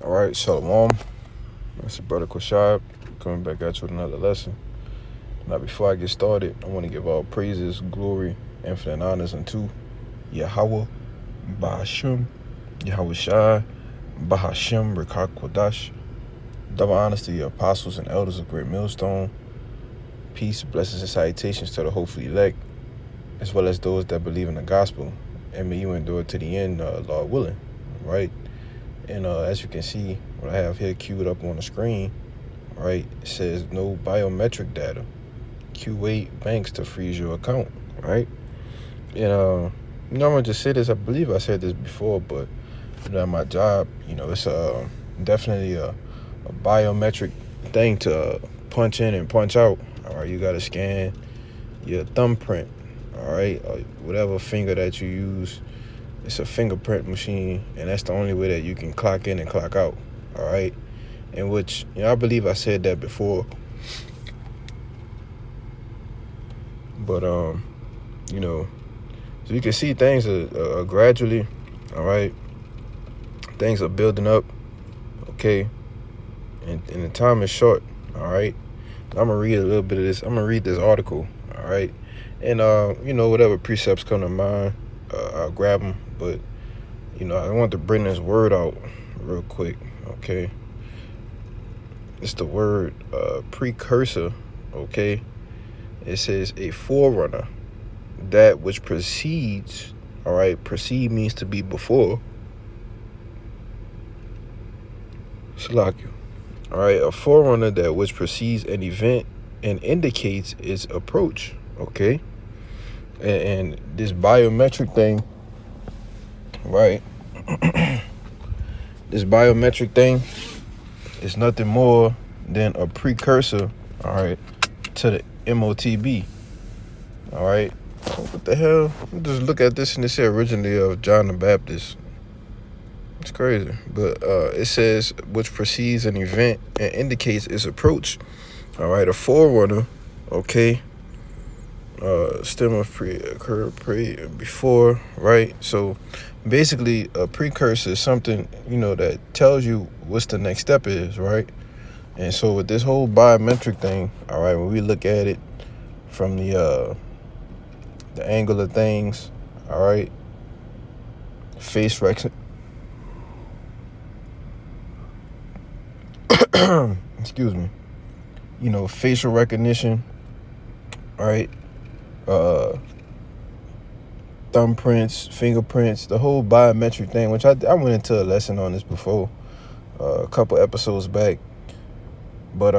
All right, Shalom. That's your brother Kwashab coming back at you with another lesson. Now, before I get started, I want to give all praises, glory, infinite honors unto Yahweh, Bahashim, Yahweh Shai, Bahashim, Rekak Kodash. Double honors to your apostles and elders of Great Millstone. Peace, blessings, and salutations to the hopefully elect, as well as those that believe in the gospel. And may you endure to the end, Lord willing, right? And as you can see, what I have here queued up on the screen, right, it says no biometric data. Q8 banks to freeze your account, right? And I'm gonna just say this. I believe I said this before, but at my job, it's definitely a biometric thing to punch in and punch out. All right, you gotta scan your thumbprint. All right, whatever finger that you use. It's a fingerprint machine, and that's the only way that you can clock in and clock out, all right? In which, I believe I said that before. But, so you can see things are gradually, all right? Things are building up, okay? And the time is short, all right? I'm going to read a little bit of this. I'm going to read this article, all right? And, whatever precepts come to mind, I'll grab them. But, I want to bring this word out real quick, okay? It's the word precursor, okay? It says a forerunner, that which precedes, all right? Precede means to be before. Shalaku. All right, a forerunner that which precedes an event and indicates its approach, okay? And this biometric thing, right? This biometric thing is nothing more than a precursor, all right, to the M.O.T.B. All right. What the hell? Just look at this, and it said originally of John the Baptist. It's crazy. But it says which precedes an event and indicates its approach. All right, a forerunner, okay. Stem of before, right? So basically a precursor is something, that tells you what's the next step is, right? And so with this whole biometric thing, all right, when we look at it from the angle of things, all right, face recognition, excuse me, facial recognition, all right, thumbprints, fingerprints, the whole biometric thing, which I went into a lesson on this before, a couple episodes back. But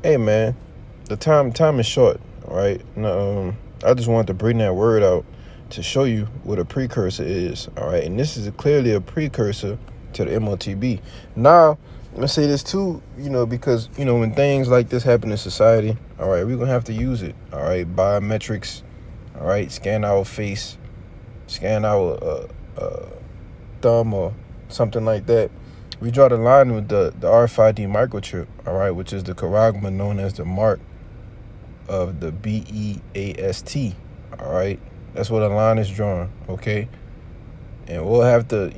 hey man, the time is short, all right? And, I just wanted to bring that word out to show you what a precursor is, all right? And this is clearly a precursor to the M.O.T.B. Now, I'm gonna say this too, because when things like this happen in society, all right, we're gonna have to use it, all right? Biometrics, all right, scan our face, scan our thumb or something like that. We draw the line with the RFID microchip, all right, which is the charagma known as the mark of the BEAST, all right? That's where the line is drawn, okay? And we'll have to,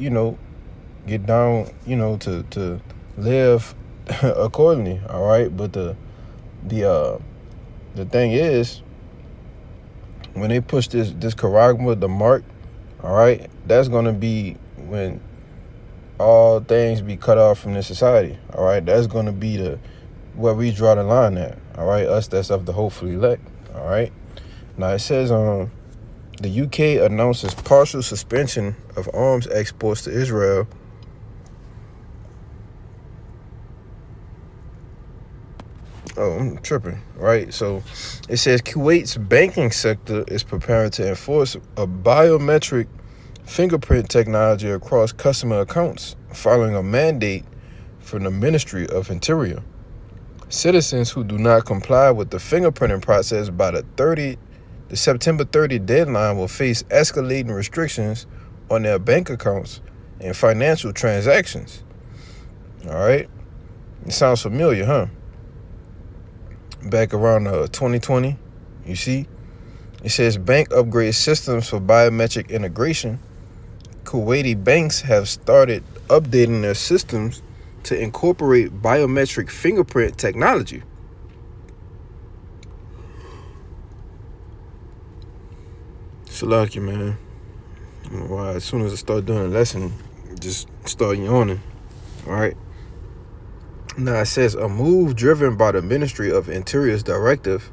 get down, to live accordingly, all right? But the thing is, when they push this charagma, the mark, all right, that's gonna be when all things be cut off from this society, all right? That's gonna be where we draw the line at, all right? Us that's of the hopefully elect, all right? Now it says the UK announces partial suspension of arms exports to Israel. Oh, I'm tripping, right? So it says Kuwait's banking sector is preparing to enforce a biometric fingerprint technology across customer accounts following a mandate from the Ministry of Interior. Citizens who do not comply with the fingerprinting process by the September 30 deadline will face escalating restrictions on their bank accounts and financial transactions. All right? It sounds familiar, huh? Back around 2020, you see? It says bank upgrade systems for biometric integration. Kuwaiti banks have started updating their systems to incorporate biometric fingerprint technology. Salaki, man. I don't know why, as soon as I start doing a lesson, just start yawning. All right. Now it says a move driven by the Ministry of Interior's directive.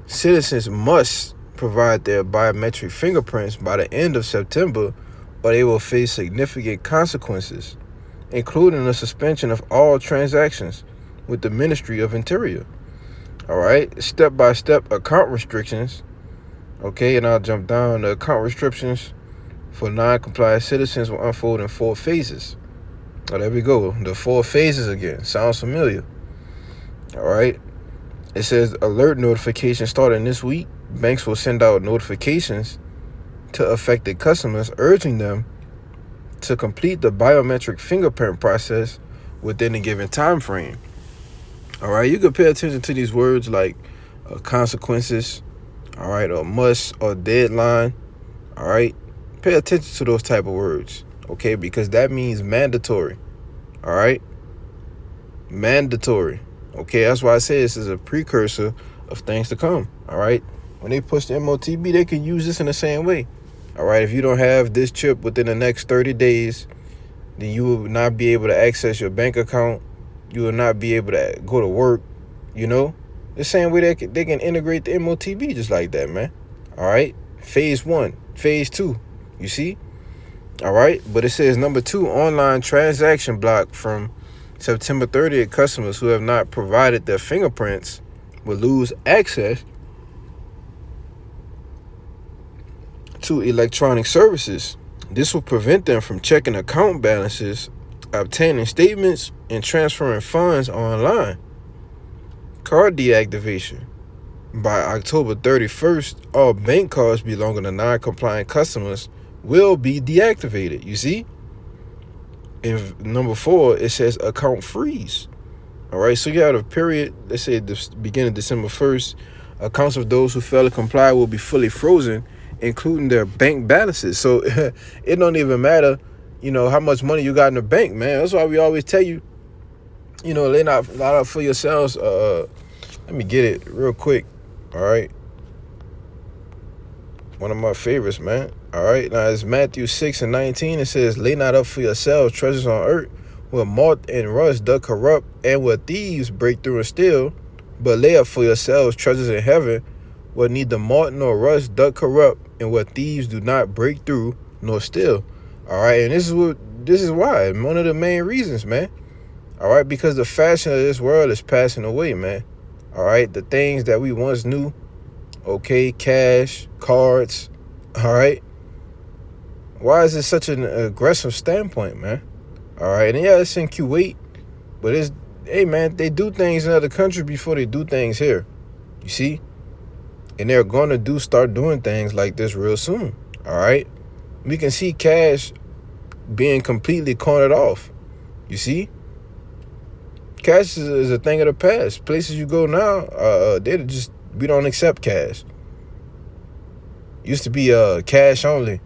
Citizens must provide their biometric fingerprints by the end of September, or they will face significant consequences, including the suspension of all transactions with the Ministry of Interior. All right, step-by-step account restrictions. Okay, and I'll jump down. The account restrictions for non-compliant citizens will unfold in 4 phases. Oh, there we go. The 4 phases again. Sounds familiar. All right. It says alert notifications starting this week. Banks will send out notifications to affected customers, urging them to complete the biometric fingerprint process within a given time frame. All right. You can pay attention to these words like consequences, all right, or must, or deadline. All right. Pay attention to those type of words. Okay, because that means mandatory. All right, mandatory. Okay, that's why I say this is a precursor of things to come. All right, when they push the M.O.T.B, they can use this in the same way. All right, if you don't have this chip within the next 30 days, then you will not be able to access your bank account. You will not be able to go to work. You know, the same way they can integrate the M.O.T.B just like that, man. All right, phase 1, phase 2. You see. All right, but it says number 2, online transaction block from September 30th. Customers who have not provided their fingerprints will lose access to electronic services. This will prevent them from checking account balances, obtaining statements, and transferring funds online. Card deactivation. By October 31st, all bank cards belonging to non-compliant customers will be deactivated. You see? In number 4, it says account freeze. All right, so you have a period, let's say the beginning of December 1st, accounts of those who fail to comply will be fully frozen, including their bank balances. So it don't even matter, you know, how much money you got in the bank, man. That's why we always tell you, you know, lay not out for yourselves. Let me get it real quick. All right. One of my favorites, man. All right. Now, it's Matthew 6:19. It says, lay not up for yourselves treasures on earth, where moth and rust doth corrupt, and where thieves break through and steal. But lay up for yourselves treasures in heaven, where neither moth nor rust doth corrupt, and where thieves do not break through nor steal. All right. And this is why. One of the main reasons, man. All right. Because the fashion of this world is passing away, man. All right. The things that we once knew. Okay, cash, cards, all right? Why is it such an aggressive standpoint, man? All right, and yeah, it's in Kuwait, but it's, hey, man, they do things in other countries before they do things here, you see? And they're going to start doing things like this real soon, all right? We can see cash being completely cornered off, you see? Cash is a thing of the past. Places you go now, we don't accept cash. Used to be cash only,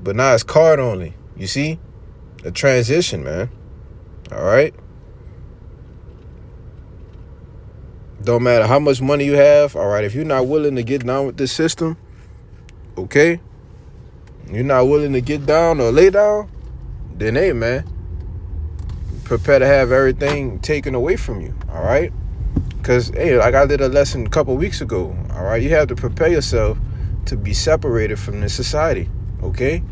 but now it's card only. You see? A transition, man. All right? Don't matter how much money you have. All right, if you're not willing to get down with this system, okay? You're not willing to get down or lay down, then hey, man, prepare to have everything taken away from you. All right? Because, hey, like I did a lesson a couple weeks ago, all right? You have to prepare yourself to be separated from this society, okay?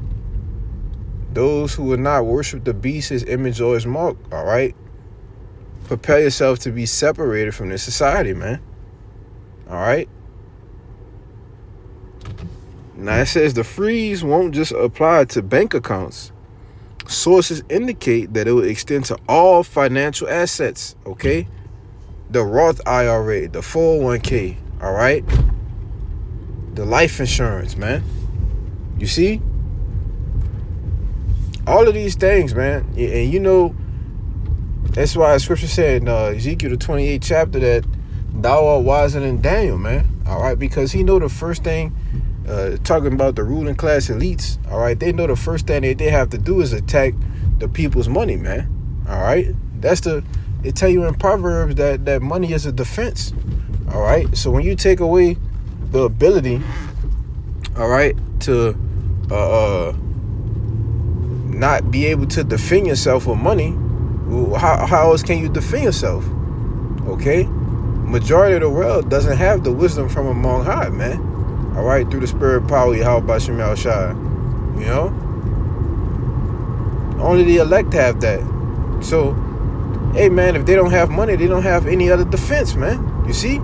Those who will not worship the beast, his image, or his mark, all right? Prepare yourself to be separated from this society, man, all right? Now, it says the freeze won't just apply to bank accounts. Sources indicate that it will extend to all financial assets, okay? The Roth IRA, the 401k, all right? The life insurance, man. You see? All of these things, man. And you know, that's why the scripture said in Ezekiel the 28th chapter that thou art wiser than Daniel, man. All right? Because he know the first thing talking about the ruling class elites, all right, they know the first thing that they have to do is attack the people's money, man. All right, they tell you in Proverbs that money is a defense. All right, so when you take away the ability, all right, to not be able to defend yourself with money, how else can you defend yourself? Okay, majority of the world doesn't have the wisdom from among high, man. All right, through the spirit power, how about Shemal Shai? You know, only the elect have that. So, hey, man, if they don't have money, they don't have any other defense, man. You see?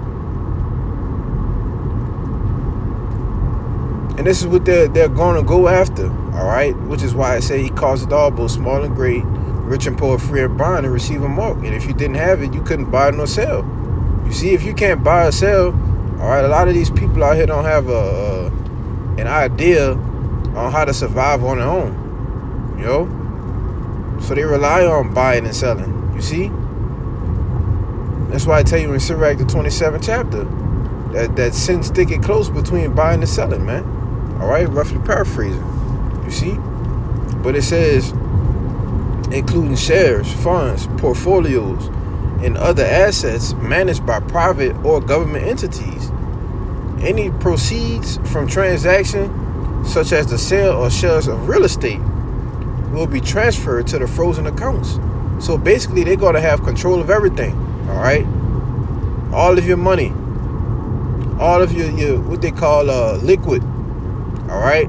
And this is what they're going to go after, all right? Which is why I say he calls it all, both small and great, rich and poor, free and bond, and receive a mark. And if you didn't have it, you couldn't buy nor sell. You see, if you can't buy or sell, all right, a lot of these people out here don't have an idea on how to survive on their own, you know? So they rely on buying and selling, you see? That's why I tell you in Sirach, the 27th chapter, that sin sticking close between buying and selling, man. All right, roughly paraphrasing, you see? But it says, including shares, funds, portfolios, and other assets managed by private or government entities. Any proceeds from transaction, such as the sale or shares of real estate, will be transferred to the frozen accounts. So basically, they're going to have control of everything, all right? All of your money, all of your what they call liquid, all right?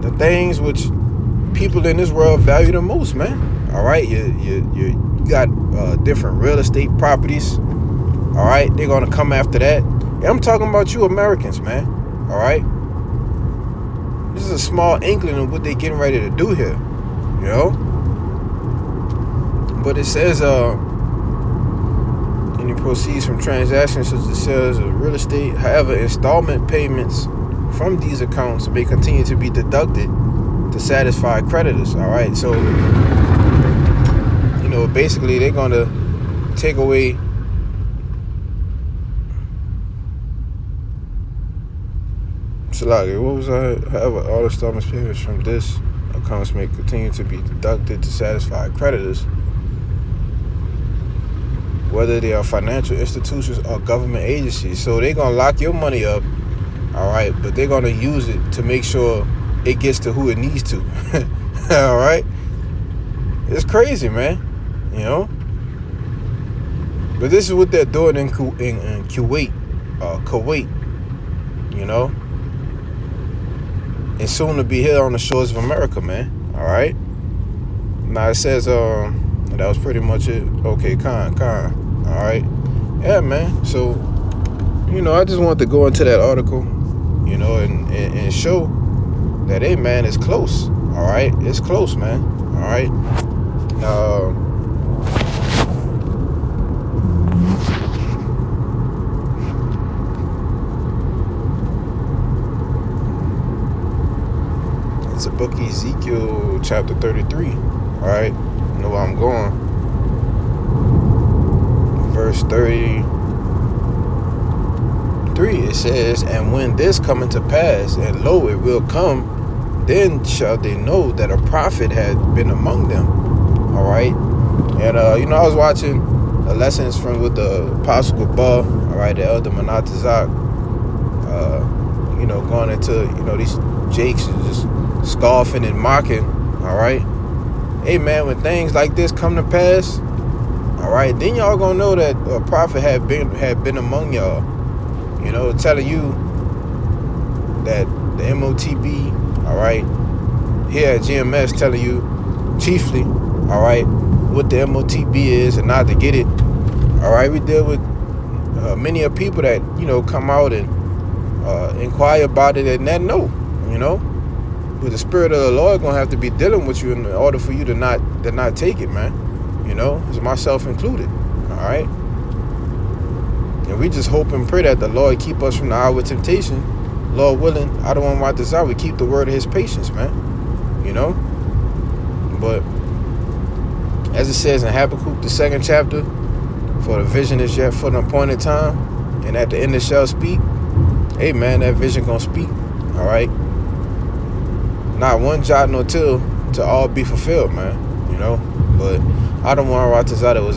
The things which people in this world value the most, man. All right, you got different real estate properties. All right, they're gonna come after that. And I'm talking about you Americans, man. All right, this is a small inkling of what they're getting ready to do here, you know. But it says any proceeds from transactions such as sales of real estate, however, installment payments from these accounts may continue to be deducted to satisfy creditors. All right, so you know, basically they're gonna take away what was I? However, all installment payments from this accounts may continue to be deducted to satisfy creditors, whether they are financial institutions or government agencies. So they're gonna lock your money up, all right, but they're gonna use it to make sure it gets to who it needs to. All right, it's crazy, man, you know. But this is what they're doing in Kuwait, you know, and soon to be here on the shores of America, man. All right. Now it says that was pretty much it. Okay, con. All right. Yeah, man. So, you know, I just wanted to go into that article, you know, and show that, hey, man, it's close. All right, it's close, man. All right. It's a book, Ezekiel chapter 33. All right, you know where I'm going. Verse 33, it says, and when this cometh to pass, and lo, it will come, then shall they know that a prophet had been among them. All right. And you know, I was watching the lessons with the Apostle Gabal, all right, the elder Manatazak, you know, going into, you know, these jakes and just scoffing and mocking. All right. Hey, man, when things like this come to pass, all right, then y'all gonna know that a prophet had been among y'all, you know, telling you that the M.O.T.B, all right, here at GMS, telling you chiefly, all right, what the M.O.T.B is and not to get it. All right, we deal with many of people that, you know, come out and inquire about it and that know, you know. But the Spirit of the Lord gonna have to be dealing with you in order for you to not take it, man. You know, as myself included. All right. And we just hope and pray that the Lord keep us from the hour of temptation. Lord willing, I don't want my desire. We keep the word of His patience, man. You know. But as it says in Habakkuk, the 2nd chapter, for the vision is yet for an appointed time. And at the end it shall speak. Hey, man, that vision gonna speak. All right? Not one jot nor tittle to all be fulfilled, man. You know? But I don't want to rot this out. It was